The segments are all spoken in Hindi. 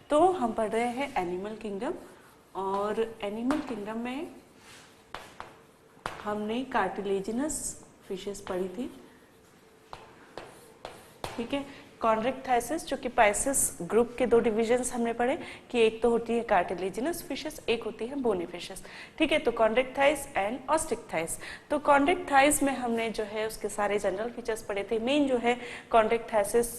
तो हम पढ़ रहे हैं एनिमल किंगडम, और एनिमल किंगडम में हमने कार्टिलेजिनस फिशेस पढ़ी थी, ठीक है। कॉन्ड्रिक्टाइसिस, जो कि पाइसेस ग्रुप के दो डिविजन्स हमने पढ़े कि एक तो होती है कार्टिलेजिनस फिशेस, एक होती है बोनी फिशेस, ठीक है। तो कॉन्ड्रिक्टाइस एंड ऑस्टिक्टाइस। तो कॉन्ड्रिक्टाइस में हमने जो है उसके सारे जनरल फीचर्स पढ़े थे। मेन जो है कॉन्ड्रिक्टाइसिस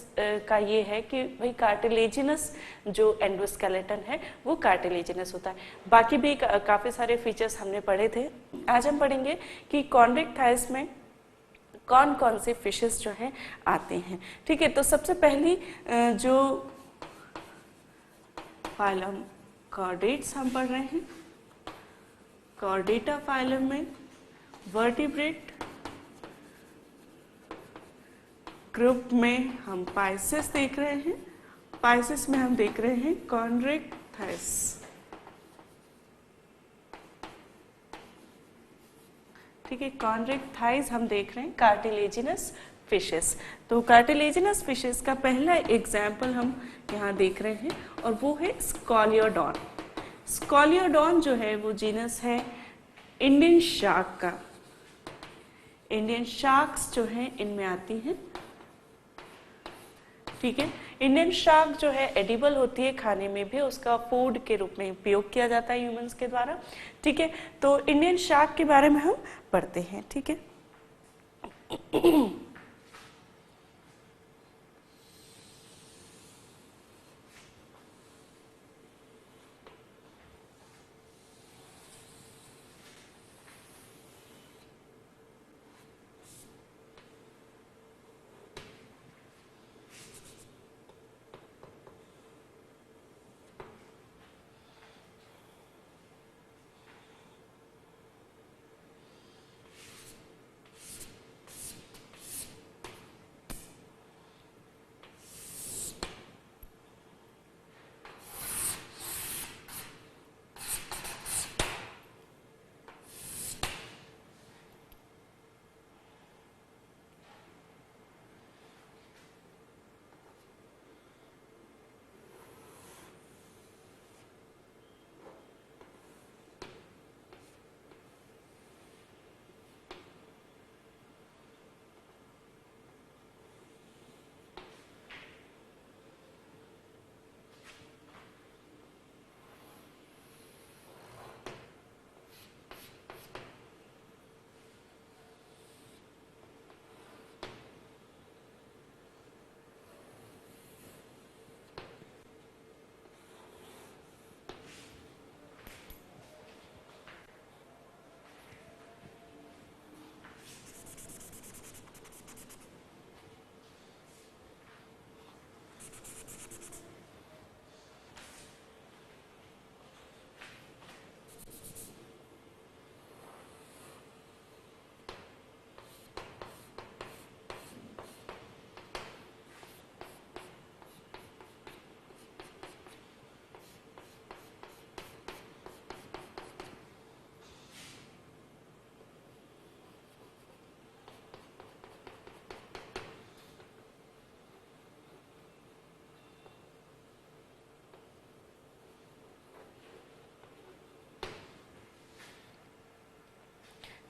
का ये है कि भाई कार्टिलेजिनस जो एंडोस्केलेटन है वो कार्टिलेजिनस होता है। बाकी भी काफ़ी सारे फीचर्स हमने पढ़े थे। आज हम पढ़ेंगे कि कॉन्ड्रिक्टाइस में कौन कौन से फिशेस जो हैं आते हैं, ठीक है। तो सबसे पहली जो फाइलम कॉर्डेट्स हम पढ़ रहे हैं, कॉर्डेटा फाइलम में वर्टिब्रेट ग्रुप में हम पाइसेस देख रहे हैं। पाइसेस में हम देख रहे हैं कॉन्ड्रिक्टाइस, ठीक है। कॉन्ड्रिक्टाइस हम देख रहे हैं कार्टिलेजिनस फिशेस। तो कार्टिलेजिनस फिशेस का पहला एग्जाम्पल हम यहाँ देख रहे हैं और वो है स्कॉलियोडॉन। स्कॉलियोडॉन जो है वो जीनस है इंडियन शार्क का। इंडियन शार्क्स जो हैं इनमें आती हैं, ठीक है। इंडियन शार्क जो है एडिबल होती है, खाने में भी उसका फूड के रूप में उपयोग किया जाता है ह्यूमंस के द्वारा, ठीक है। तो इंडियन शार्क के बारे में हम पढ़ते हैं, ठीक है।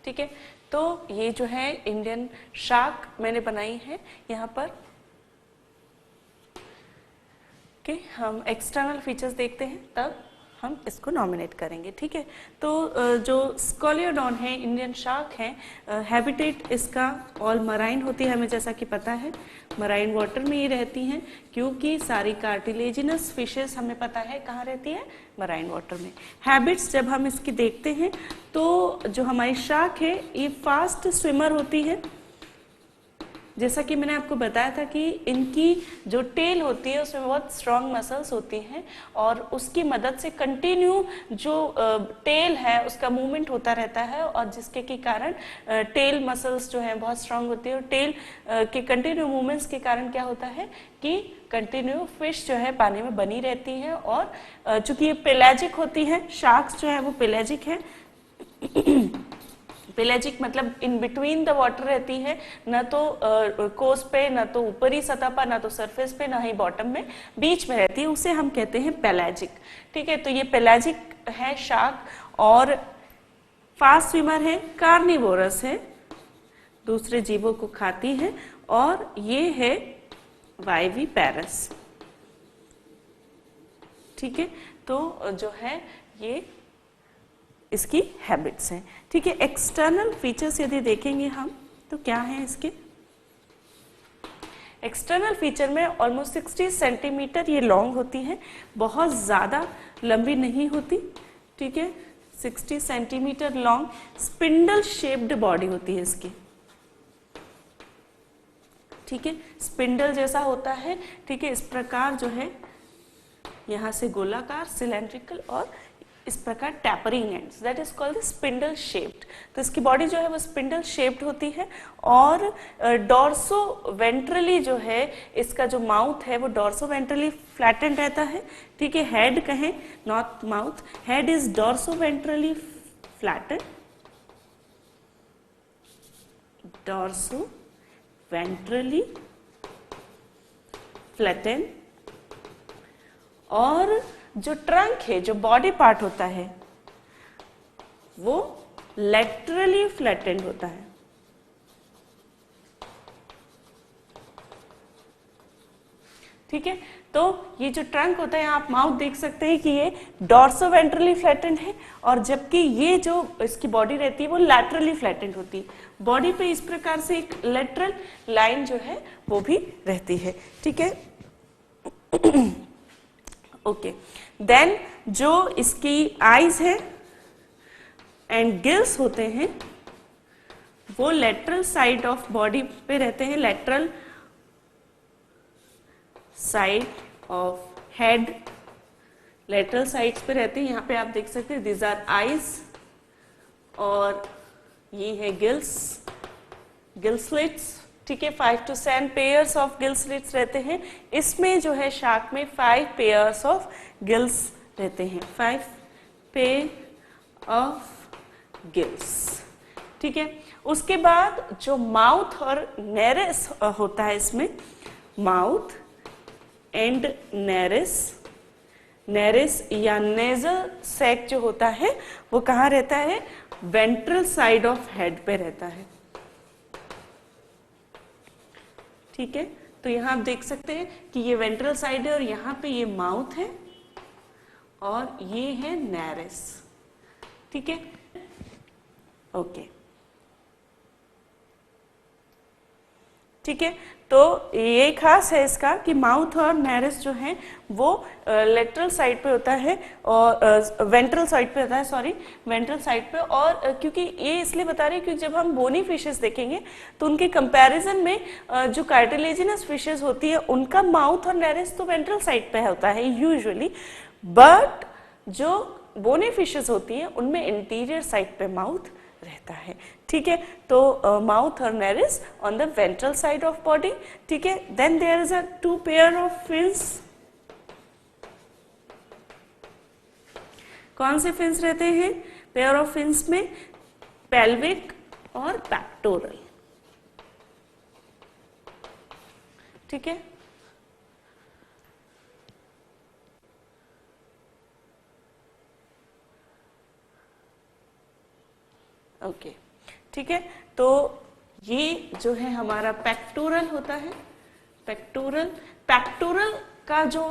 ठीक है। तो ये जो है इंडियन शार्क मैंने बनाई है यहाँ पर, कि हम एक्सटर्नल फीचर्स देखते हैं तब हम इसको नॉमिनेट करेंगे, ठीक है। तो जो स्कॉलियोडॉन है इंडियन शार्क है, हैबिटेट इसका ऑल मराइन होती है, हमें जैसा कि पता है मराइन वाटर में ही रहती हैं, क्योंकि सारी कार्टिलेजिनस फिशेस हमें पता है कहाँ रहती है, मराइन वाटर में। हैबिट्स जब हम इसकी देखते हैं तो जो हमारी शार्क है ये फास्ट स्विमर होती है, जैसा कि मैंने आपको बताया था कि इनकी जो टेल होती है उसमें बहुत स्ट्रॉन्ग मसल्स होती हैं और उसकी मदद से कंटिन्यू जो टेल है उसका मूवमेंट होता रहता है, और जिसके के कारण टेल मसल्स जो हैं बहुत स्ट्रॉन्ग होती है, और टेल के कंटिन्यू मूवमेंट्स के कारण क्या होता है कि कंटिन्यू फिश जो है पानी में बनी रहती है। और चूंकि ये पेलाजिक होती है, शार्क्स जो है वो पेलाजिक है पेलेजिक मतलब इन बिटवीन द वाटर रहती है, न तो कोस्ट पे, न तो ऊपरी सतह पर, न तो सरफेस पे, न ही बॉटम में, बीच में रहती है, उसे हम कहते हैं पेलेजिक। ठीक है, तो ये पेलेजिक है शार्क, और फास्ट स्विमर है, कार्निवोरस है, दूसरे जीवों को खाती है, और ये है वाइविपेरस। ठीक है, तो जो है ये इसकी हैबिट्स हैं। ठीक है, एक्सटर्नल फीचर्स यदि देखेंगे हम तो क्या है इसके, एक्सटर्नल फीचर में ऑलमोस्ट 60 सेंटीमीटर ये लॉन्ग होती है, बहुत ज़्यादा लंबी नहीं होती। ठीक है, 60 centimetre long spindle shaped body होती है इसकी। ठीक है, स्पिंडल जैसा होता है। ठीक है, इस प्रकार जो है यहाँ से गोलाकार, सिलेंड्रिकल, और इस प्रकार tapering ends, that is called spindle shaped. तो इसकी बॉडी जो है वो स्पिंडल शेप्ड होती है, और डॉर्सो वेंट्रली जो है इसका जो माउथ है वो डॉर्सो वेंट्रली फ्लैटेंड रहता है। ठीक है, हेड कहें, not mouth, head is dorso ventrally flattened, dorso ventrally flattened, और जो ट्रंक है, जो बॉडी पार्ट होता है, वो लेटरली फ्लैटेंड होता है। ठीक है, तो ये जो ट्रंक होता है, आप माउथ देख सकते हैं कि ये डॉर्सो वेंट्रली फ्लैटेंड है, और जबकि ये जो इसकी बॉडी रहती है वो लैटरली फ्लैटेंड होती है। बॉडी पे इस प्रकार से एक लेटरल लाइन जो है वो भी रहती है। ठीक है, ओके, देन जो इसकी आईज है एंड गिल्स होते हैं वो लेटरल साइड ऑफ बॉडी पे रहते हैं, lateral side of head, lateral sides पे रहते हैं। यहाँ पे आप देख सकते हैं दिस आर आईज, और ये है गिल्स, गिल स्लिट्स। ठीक है, 5 to 7 pairs of gill slits रहते हैं। इसमें जो है शार्क में 5 पेयर्स ऑफ गिल्स रहते हैं, 5 पेयर ऑफ गिल्स। ठीक है, उसके बाद जो माउथ और नेरेस होता है इसमें, माउथ एंड नेरेस, नेरेस या नेजल सैक जो होता है वो कहाँ रहता है, वेंट्रल साइड ऑफ हेड पे रहता है। ठीक है, तो यहाँ आप देख सकते हैं कि ये वेंट्रल साइड है, और यहाँ पे ये माउथ है, और ये है नेरेस। ठीक है, ओके, ठीक है, तो ये खास है इसका कि माउथ और नेरेस जो है वो लेटरल साइड पे होता है, और वेंट्रल साइड पे होता है, सॉरी, वेंट्रल साइड पे। और क्योंकि ये इसलिए बता रहे हैं क्योंकि जब हम बोनी फिशेस देखेंगे तो उनके कंपैरिजन में जो कार्टिलेजिनस फिशेस होती है उनका माउथ और नेरेस तो वेंट्रल साइड पे होता है यूजुअली, बट जो बोनी फिशेस होती है उनमें इंटीरियर साइड पे माउथ रहता है। ठीक है, तो माउथ और nares on the ventral side of body. ठीक है, then there is a 2 pair of fins. कौन से फिन्स रहते हैं पेयर ऑफ फिन्स में, पेल्विक और पैक्टोरल। ठीक है, ओके, ठीक है, तो ये जो है हमारा पेक्टोरल होता है। पेक्टोरल, पेक्टोरल का जो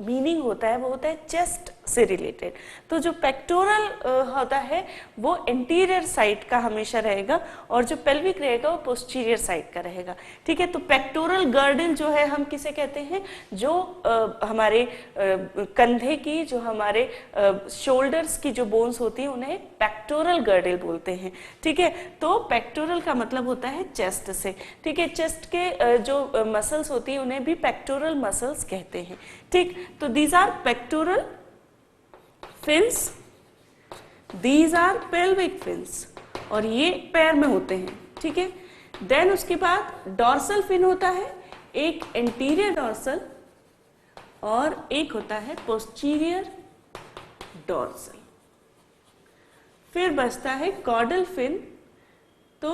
मीनिंग होता है वो होता है चेस्ट से रिलेटेड। तो जो पेक्टोरल होता है वो इंटीरियर साइड का हमेशा रहेगा, और जो पेल्विक रहेगा वो पोस्टीरियर साइड का रहेगा। ठीक है, तो पेक्टोरल गर्डल जो है हम किसे कहते हैं, जो हमारे कंधे की, जो हमारे शोल्डर्स की जो बोन्स होती है उन्हें पेक्टोरल गर्डल बोलते हैं। ठीक है, तो पेक्टोरल का मतलब होता है चेस्ट से। ठीक है, चेस्ट के जो मसल्स होती है उन्हें भी पेक्टोरल मसल्स कहते हैं। ठीक, तो these are pectoral fins, these are pelvic fins, और ये पैर में होते हैं। ठीक है, देन उसके बाद डॉर्सल फिन होता है, एक इंटीरियर डॉर्सल और एक होता है पोस्टीरियर डॉर्सल। फिर बचता है कॉर्डल फिन तो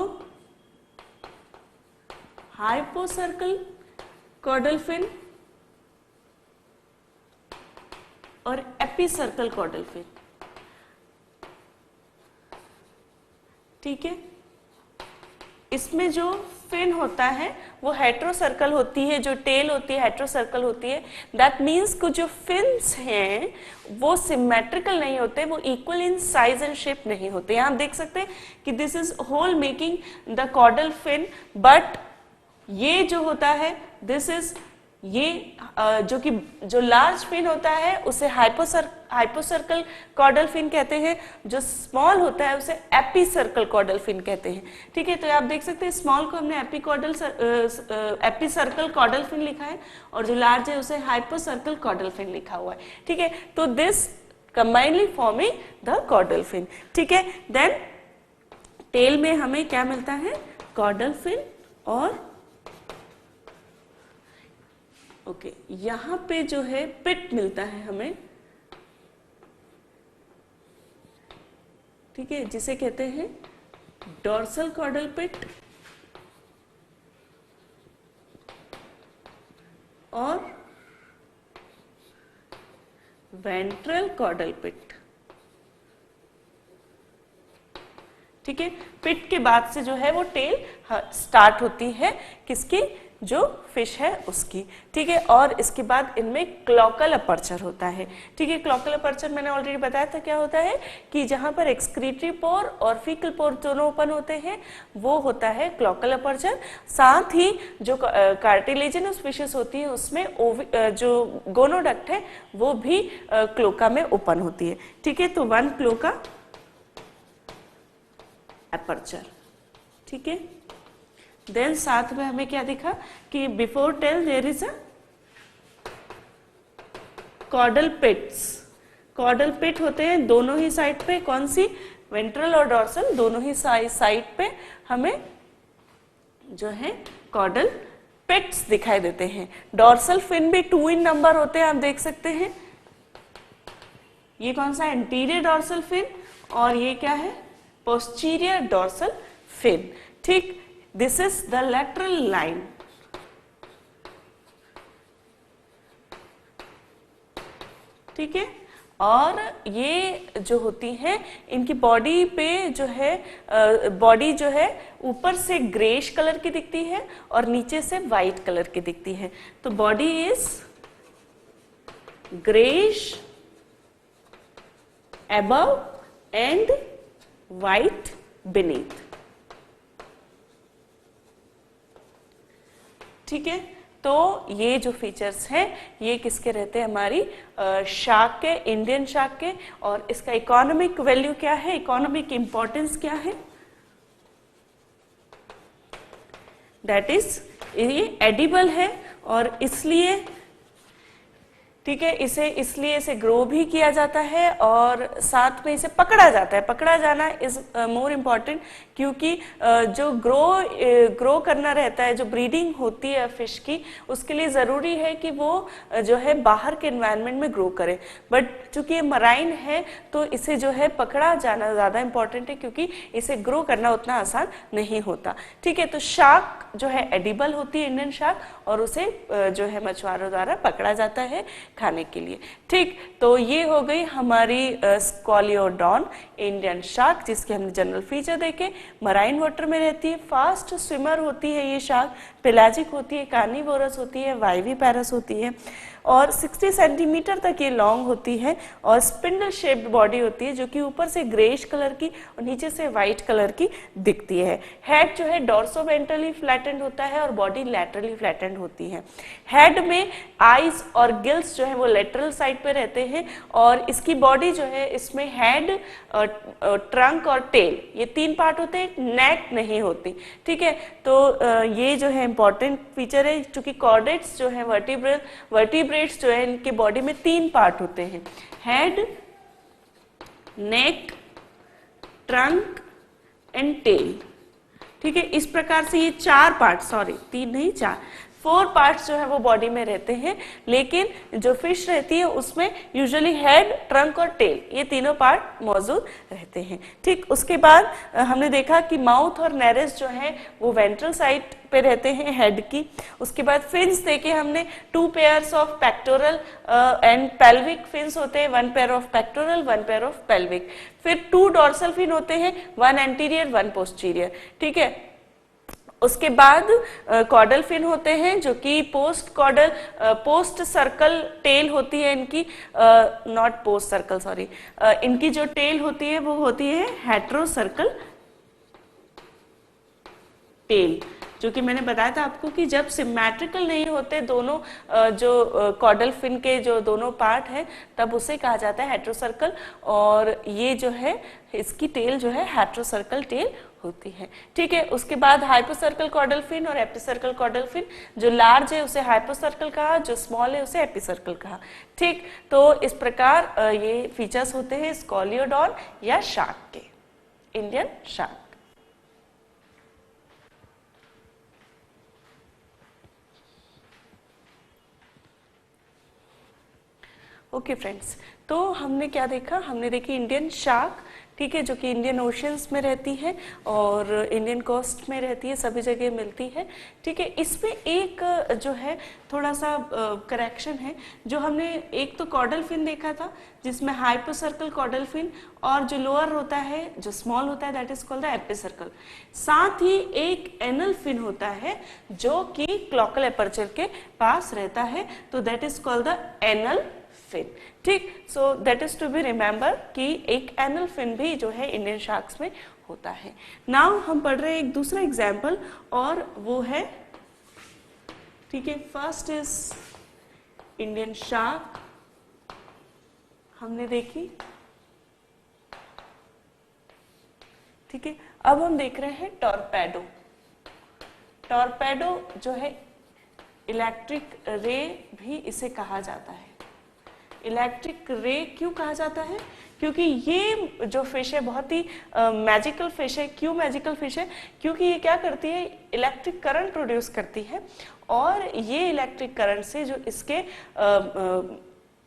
हाइपोसर्कल कॉर्डल फिन और एपीसर्कल कॉर्डल फिन। ठीक है, इसमें जो फिन होता है वो हेट्रोसर्कल होती है, जो टेल होती है हेट्रोसर्कल होती है। दैट मीन्स कि जो फिन्स हैं वो सिमेट्रिकल नहीं होते, वो equal in size and shape नहीं होते। यहाँ आप देख सकते हैं कि this is whole making the caudal fin, but ये जो होता है दिस इज ये जो लार्ज फिन होता है उसे हाइपोसर्कल कॉर्डल फिन कहते हैं, जो स्मॉल होता है उसे एपीसर्कल कॉर्डल फिन कहते हैं। ठीक है, तो आप देख सकते हैं स्मॉल को हमने एपीसर्कल कॉर्डल फिन लिखा है और जो लार्ज है उसे हाइपोसर्कल कॉर्डल फिन लिखा हुआ है। ठीक है, तो this combinedly forming the caudal fin. ठीक है, देन टेल में हमें क्या मिलता है, कॉर्डल फिन और ओके यहाँ पे जो है पिट मिलता है हमें। ठीक है, जिसे कहते हैं डोर्सल कॉर्डल पिट और वेंट्रल कॉर्डल पिट। ठीक है, पिट के बाद से जो है वो टेल स्टार्ट होती है किसकी, जो फिश है उसकी। ठीक है, और इसके बाद इनमें क्लॉकल अपर्चर होता है। ठीक है, क्लॉकल अपर्चर मैंने ऑलरेडी बताया था क्या होता है कि जहां पर एक्सक्रीटरी पोर और फीकल पोर दोनों ओपन होते हैं वो होता है क्लॉकल अपर्चर। साथ ही जो कार्टिलेजिनस फिशेस होती है उसमें जो गोनोडक्ट है वो भी क्लोका में ओपन होती है। ठीक है, तो वन क्लोका अपर्चर। ठीक है, देन साथ में हमें क्या दिखा कि before tail there is a caudal pits. Caudal pit होते हैं दोनों ही साइड पे, कौन सी, वेंट्रल और डॉर्सल दोनों ही साइड पे हमें जो है कॉर्डल पिट्स दिखाई देते हैं। डॉर्सल फिन भी 2 इन नंबर होते हैं, आप देख सकते हैं। ये कौन सा, एंटीरियर डॉर्सल फिन और ये क्या है, पोस्टीरियर डॉर्सल फिन। ठीक, this is the lateral line. ठीक है, और ये जो होती है इनकी बॉडी पे जो है बॉडी जो है ऊपर से ग्रेश कलर की दिखती है और नीचे से वाइट कलर की दिखती है। तो body is greyish above and white beneath। ठीक है, तो ये जो फीचर्स हैं ये किसके रहते हैं, हमारी शार्क के, इंडियन शार्क के। और इसका इकोनॉमिक वैल्यू क्या है, इकोनॉमिक इंपॉर्टेंस क्या है, दैट इज ये एडिबल है और इसलिए, ठीक है, इसलिए इसे ग्रो भी किया जाता है और साथ में इसे पकड़ा जाता है। पकड़ा जाना इज मोर इम्पॉर्टेंट, क्योंकि जो ग्रो करना रहता है, जो ब्रीडिंग होती है फिश की, उसके लिए ज़रूरी है कि वो जो है बाहर के एनवायरनमेंट में ग्रो करे। बट चूंकि ये मराइन है तो इसे जो है पकड़ा जाना ज़्यादा इम्पॉर्टेंट है, क्योंकि इसे ग्रो करना उतना आसान नहीं होता। ठीक है, तो शार्क जो है एडिबल होती है, इंडियन शार्क, और उसे जो है मछुआरों द्वारा पकड़ा जाता है खाने के लिए। ठीक, तो ये हो गई हमारी स्कॉलियोडॉन इंडियन शार्क, जिसके हमने जनरल फीचर देखे। मराइन वाटर में रहती है, फास्ट स्विमर होती है ये शार्क, पेलाजिक होती है, कार्निवोरस होती है, वाइवीपैरस होती है और 60 सेंटीमीटर तक ये लॉन्ग होती है और स्पिंडल शेप्ड बॉडी होती है, जो कि ऊपर से ग्रेश कलर की और नीचे से वाइट कलर की दिखती है। हेड जो है डॉर्सोवेंट्रली फ्लैटेंड होता है और बॉडी लैटरली फ्लैटेंड होती है। हेड में आईज और गिल्स जो है वो लेटरल साइड पे रहते हैं और इसकी बॉडी जो है, इसमें हेड, ट्रंक और टेल, ये 3 पार्ट होते हैं, नेक नहीं होती। ठीक है, तो ये जो है इंपॉर्टेंट फीचर है, क्योंकि कॉर्डेट्स जो है वर्टिब्रेट्स जो है इनके बॉडी में 3 पार्ट होते हैं, head, neck, trunk and tail. ठीक है, इस प्रकार से ये 4 पार्ट, सॉरी 3 नहीं 4, 4 पार्ट्स जो है वो बॉडी में रहते हैं, लेकिन जो फिश रहती है उसमें यूजुअली हेड, ट्रंक और टेल, ये तीनों पार्ट मौजूद रहते हैं। ठीक, उसके बाद हमने देखा कि माउथ और नेरेस जो है वो वेंट्रल साइड पे रहते हैं हेड की। उसके बाद फिन्स देखे हमने, 2 pairs of pectoral and pelvic fins होते हैं, 1 pair of pectoral, 1 pair of pelvic. फिर 2 डॉर्सल फिन होते हैं, 1 एंटीरियर 1 पोस्टीरियर। ठीक है, उसके बाद कॉर्डल फिन होते हैं जो कि पोस्ट सर्कल टेल होती है इनकी, नॉट पोस्ट सर्कल सॉरी, इनकी जो टेल होती है वो होती है हेट्रो सर्कल टेल, जो कि मैंने बताया था आपको कि जब सिमेट्रिकल नहीं होते दोनों जो कॉर्डल फिन के जो दोनों पार्ट है तब उसे कहा जाता है हेट्रोसर्कल, और ये जो है इसकी टेल जो है हेट्रोसर्कल टेल होती है। ठीक है, उसके बाद हाइपोसर्कल कॉर्डल फिन और एपिसर्कल कॉर्डल फिन, जो लार्ज है उसे हाइपोसर्कल कहा, जो स्मॉल है उसे एपिसर्कल कहा। ठीक, तो इस प्रकार ये फीचर्स होते हैं स्कॉलियोडॉन या शार्क के, इंडियन शार्क। ओके फ्रेंड्स, तो हमने क्या देखा, हमने देखी इंडियन शार्क, ठीक है, जो कि इंडियन ओशियंस में रहती है और इंडियन कोस्ट में रहती है, सभी जगह मिलती है। ठीक है, इसमें एक जो है थोड़ा सा करेक्शन है, जो हमने एक तो कॉर्डल फिन देखा था जिसमें हाइपोसर्कल कॉर्डल फिन, और जो लोअर होता है जो स्मॉल होता है दैट इज कॉल्ड द एपिसर्कल। साथ ही एक एनल फिन होता है जो कि क्लॉकल एपर्चर के पास रहता है, तो that is called the anal fin. ठीक, so that is to be remember कि एक एनल फिन भी जो है इंडियन शार्क्स में होता है। नाउ हम पढ़ रहे हैं एक दूसरा एग्जाम्पल, और वो है, ठीक है, फर्स्ट इज इंडियन शार्क हमने देखी। ठीक है, अब हम देख रहे हैं टॉर्पेडो। टॉर्पेडो जो है इलेक्ट्रिक रे भी इसे कहा जाता है। इलेक्ट्रिक रे क्यों कहा जाता है? क्योंकि ये जो फिश है बहुत ही मैजिकल फिश है। क्यों मैजिकल फिश है? क्योंकि ये क्या करती है, इलेक्ट्रिक करंट प्रोड्यूस करती है, और ये इलेक्ट्रिक करंट से जो इसके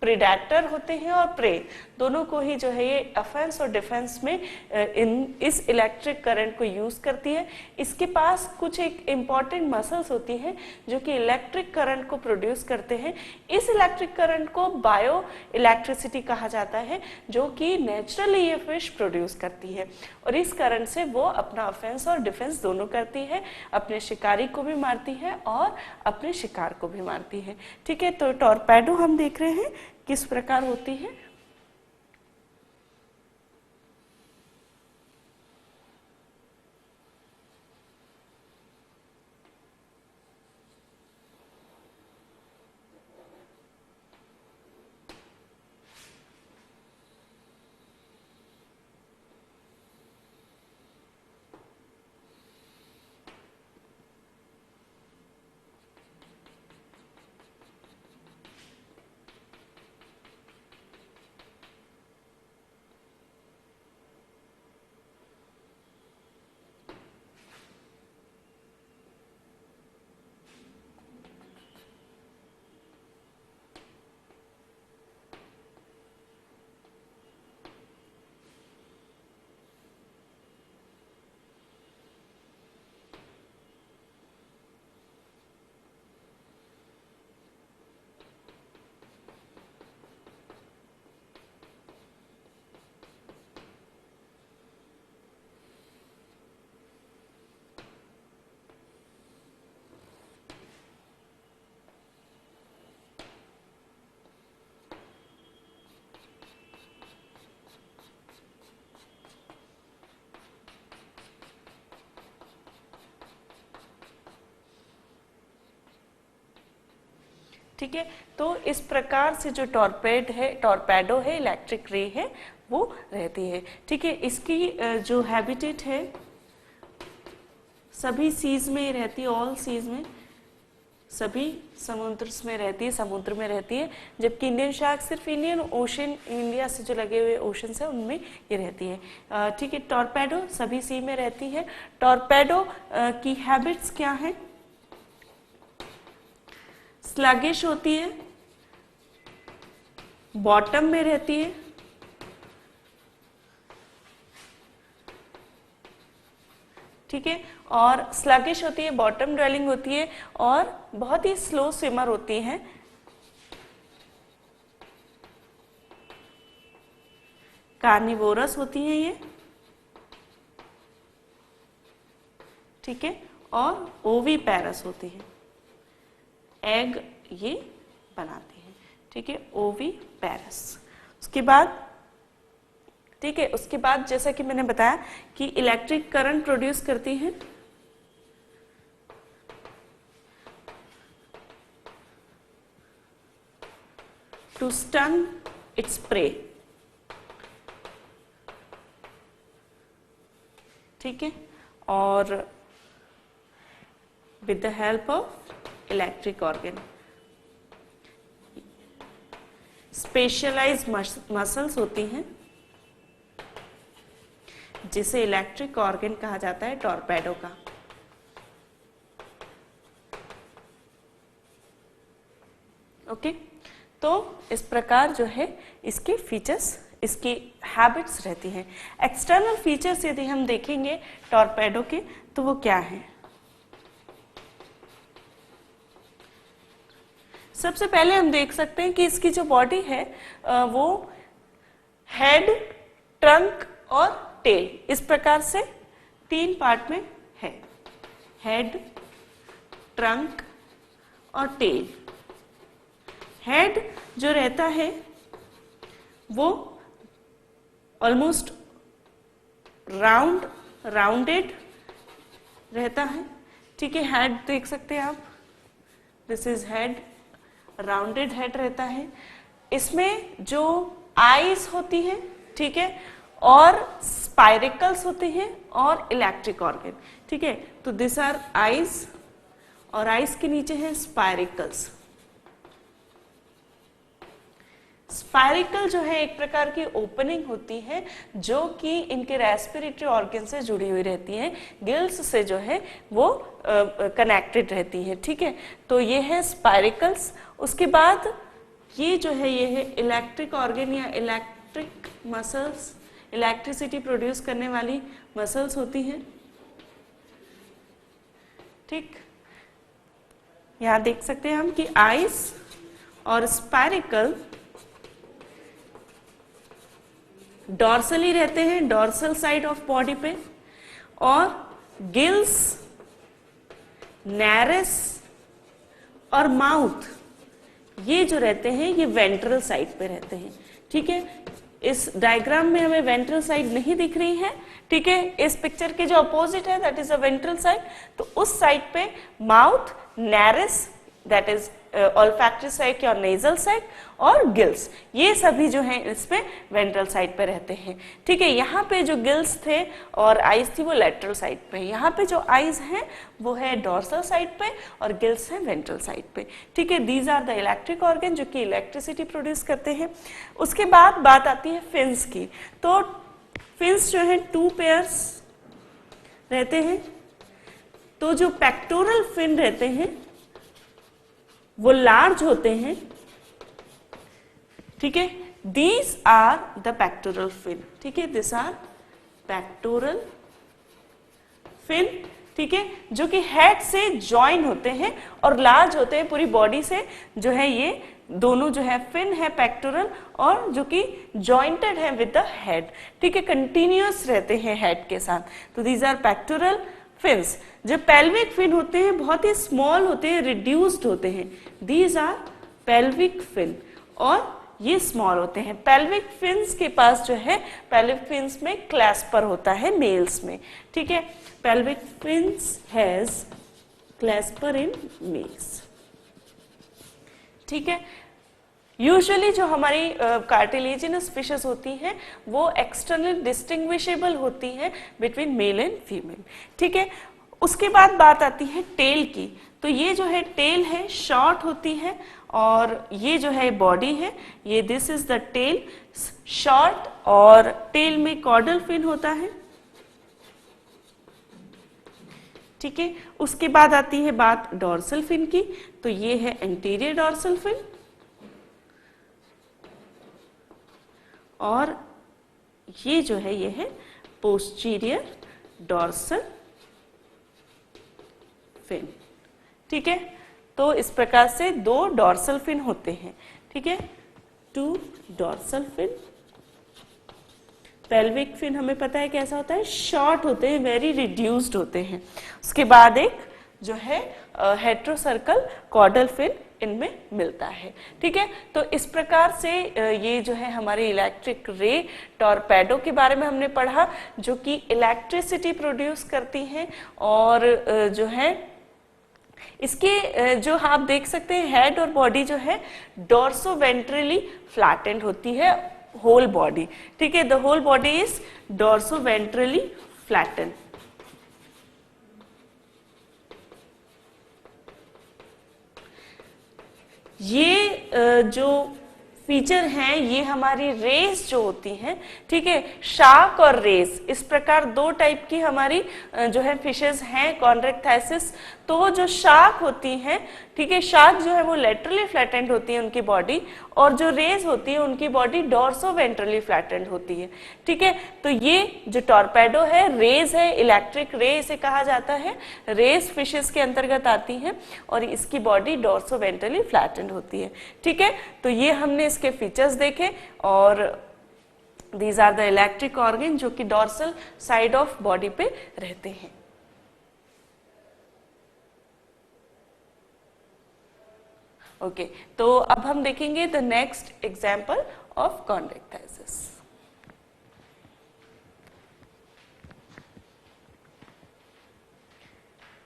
प्रेडेटर होते हैं और प्रे दोनों को ही जो है ये ऑफेंस और डिफेंस में इस इलेक्ट्रिक करंट को यूज करती है। इसके पास कुछ एक इम्पॉर्टेंट मसल्स होती हैं जो कि इलेक्ट्रिक करंट को प्रोड्यूस करते हैं। इस इलेक्ट्रिक करंट को बायो इलेक्ट्रिसिटी कहा जाता है, जो कि नेचुरली ये फिश प्रोड्यूस करती है, और इस करंट से वो अपना ऑफेंस और डिफेंस दोनों करती है, अपने शिकारी को भी मारती है और अपने शिकार को भी मारती है। ठीक है, तो टॉर्पेडो हम देख रहे हैं किस प्रकार होती है। ठीक है, तो इस प्रकार से जो टॉर्पेडो है, इलेक्ट्रिक रे है, वो रहती है। ठीक है, इसकी जो हैबिटेट है सभी सीज में रहती है, ऑल सीज में, सभी समुद्र में रहती है, समुद्र में रहती है, जबकि इंडियन शार्क सिर्फ इंडियन ओशन, इंडिया से जो लगे हुए ओशन है उनमें ये रहती है। ठीक है, टॉर्पेडो सभी सी में रहती है। टॉर्पेडो की हैबिट्स क्या है? स्लगिश होती है, बॉटम में रहती है, ठीक है, और स्लगिश होती है, बॉटम ड्वेलिंग होती है और बहुत ही स्लो स्विमर होती है। कार्निवोरस होती हैं ये, ठीक है, और ओवीपैरस होती है, एग ये बनाती है, ठीक है, ओवीपैरस। उसके बाद, ठीक है, उसके बाद जैसा कि मैंने बताया कि इलेक्ट्रिक करंट प्रोड्यूस करती हैं, टू स्टन इट्स प्रे, ठीक है, और with the help of electric organ. Specialised muscles होती हैं जिसे इलेक्ट्रिक ऑर्गन कहा जाता है टॉर्पेडो का। ओके, तो इस प्रकार जो है इसके फीचर्स, इसकी हैबिट्स रहती हैं। एक्सटर्नल फीचर्स यदि हम देखेंगे टॉर्पेडो के तो वो क्या है? सबसे पहले हम देख सकते हैं कि इसकी जो बॉडी है वो हेड, ट्रंक और टेल, इस प्रकार से 3 पार्ट में है। हेड, ट्रंक और टेल। हेड जो रहता है वो ऑलमोस्ट राउंडेड रहता है, ठीक है, हेड देख सकते हैं आप, this is head, rounded head रहता है। इसमें जो आईज होती है, ठीक है, और स्पाइरिकल्स होते हैं और इलेक्ट्रिक ऑर्गन, ठीक है, तो दिस आर आईज और आईज के नीचे है स्पाइरिकल्स। स्पाइरिकल जो है एक प्रकार की ओपनिंग होती है जो कि इनके रेस्पिरेटरी ऑर्गन से जुड़ी हुई रहती है, गिल्स से जो है वो कनेक्टेड रहती है, ठीक है, तो ये है स्पाइरिकल्स। उसके बाद ये जो है ये है इलेक्ट्रिक ऑर्गन या इलेक्ट्रिक मसल्स, इलेक्ट्रिसिटी प्रोड्यूस करने वाली मसल्स होती हैं, ठीक। यहां देख सकते हैं हम कि आइस और स्पाइरिकल डॉर्सली रहते हैं, डॉर्सल साइड ऑफ बॉडी पे, और गिल्स, नैरिस और माउथ ये जो रहते हैं ये वेंट्रल साइड पे रहते हैं, ठीक है। इस डायग्राम में हमें वेंट्रल साइड नहीं दिख रही है, ठीक है, इस पिक्चर के जो अपोजिट है that is a ventral side, तो उस साइड पे mouth, नैरिस that is olfactory side और नेजल साइड, और गिल्स, ये सभी जो हैं इसमें वेंट्रल साइड पे रहते हैं, ठीक है। यहाँ पे जो गिल्स थे और आइज थी वो लेटरल साइड पे, यहाँ पे जो आइज हैं वो है डॉर्सल साइड पे और गिल्स हैं वेंट्रल साइड पे, ठीक है। These are the electric organ जो कि इलेक्ट्रिसिटी प्रोड्यूस करते हैं। उसके बाद बात आती है फिन्स की, तो फिन्स जो है 2 पेयर्स रहते हैं, तो जो पेक्टोरल फिन रहते हैं वो लार्ज होते हैं, ठीक है, these are the pectoral fin, ठीक है, दिस आर पेक्टोरल फिन, ठीक है, जो कि हेड से ज्वाइन होते हैं और लार्ज होते हैं पूरी बॉडी से, जो है ये दोनों जो है फिन है पेक्टोरल और जो कि जॉइंटेड है विद द हेड, ठीक है, कंटिन्यूअस रहते हैं हेड के साथ, तो दीज आर पेक्टोरल फिन्स। जो पेल्विक फिन होते हैं बहुत ही स्मॉल होते हैं, रिड्यूस्ड होते हैं, दीज आर पेल्विक फिन, और ये स्मॉल होते हैं। पेल्विक फिन्स के पास जो है, पेल्विक फिन्स में क्लैस्पर होता है मेल्स में, ठीक है, pelvic fins has clasper in males, ठीक है। यूजुअली जो हमारी कार्टिलेजिनस फिशेस होती हैं वो एक्सटर्नल डिस्टिंग्विशेबल होती हैं बिटवीन मेल एंड फीमेल, ठीक है। उसके बाद बात आती है टेल की, तो ये जो है टेल है शॉर्ट होती है और ये जो है बॉडी है, ये this is the tail, short, और टेल में कॉर्डल फिन होता है, ठीक है। उसके बाद आती है बात डॉर्सल फिन की, तो ये है एंटीरियर डॉर्सल फिन और ये जो है ये है पोस्टीरियर डॉर्सल फिन, ठीक है। तो इस प्रकार से दो डॉर्सल फिन होते हैं, ठीक है, 2 डॉर्सल फिन। पेल्विक फिन हमें पता है कैसा होता है, शॉर्ट होते हैं, वेरी रिड्यूस्ड होते हैं। उसके बाद एक जो है हेट्रोसर्कल कॉर्डल फिन इनमें मिलता है, ठीक है। तो इस प्रकार से ये जो है हमारे इलेक्ट्रिक रे टॉर्पेडो के बारे में हमने पढ़ा, जो कि इलेक्ट्रिसिटी प्रोड्यूस करती हैं और जो है इसके जो आप देख सकते हैं हेड और बॉडी जो है डोर्सो वेंट्रली फ्लैटेंड होती है, होल बॉडी, ठीक है। The whole body is dorso ventrally flattened. ये जो फीचर हैं ये हमारी रेस जो होती हैं, ठीक है, शार्क और रेस, इस प्रकार दो टाइप की हमारी जो है फिशेस हैं कॉन्ड्रेक्टाइसिस। तो जो शार्क होती हैं, ठीक है, शार्क जो है वो लेटरली फ्लैटेंड होती है उनकी बॉडी, और जो रेस होती है उनकी बॉडी डॉर्सो वेंट्रली फ्लैटेंड होती है, ठीक है। तो ये जो टॉर्पेडो है रेस है, इलेक्ट्रिक रे इसे कहा जाता है, रेस फिशेस के अंतर्गत आती हैं और इसकी बॉडी डॉर्सो वेंट्रली फ्लैटेंड होती है, ठीक है। तो ये हमने इसके फीचर्स देखे और these are the electric organ जो कि डॉर्सल साइड ऑफ बॉडी पे रहते हैं। ओके, तो अब हम देखेंगे द नेक्स्ट एग्जाम्पल ऑफ कॉन्ड्रेक्टाइसिस।